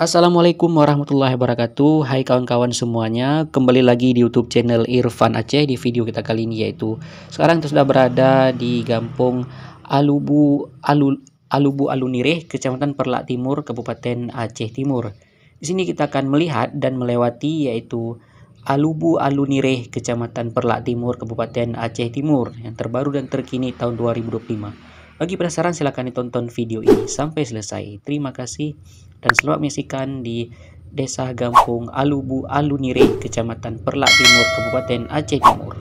Assalamualaikum warahmatullahi wabarakatuh. Hai kawan-kawan semuanya, kembali lagi di YouTube channel Irfan Aceh. Di video kita kali ini yaitu sekarang kita sudah berada di Kampung Alue Nireh, Kecamatan Peureulak Timur, Kabupaten Aceh Timur. Di sini kita akan melihat dan melewati yaitu Alue Nireh, Kecamatan Peureulak Timur, Kabupaten Aceh Timur yang terbaru dan terkini tahun 2025. Bagi penasaran silahkan ditonton video ini sampai selesai. Terima kasih dan selamat menyaksikan di Desa Gampung Alue Nireh, Kecamatan Peureulak Timur, Kabupaten Aceh Timur.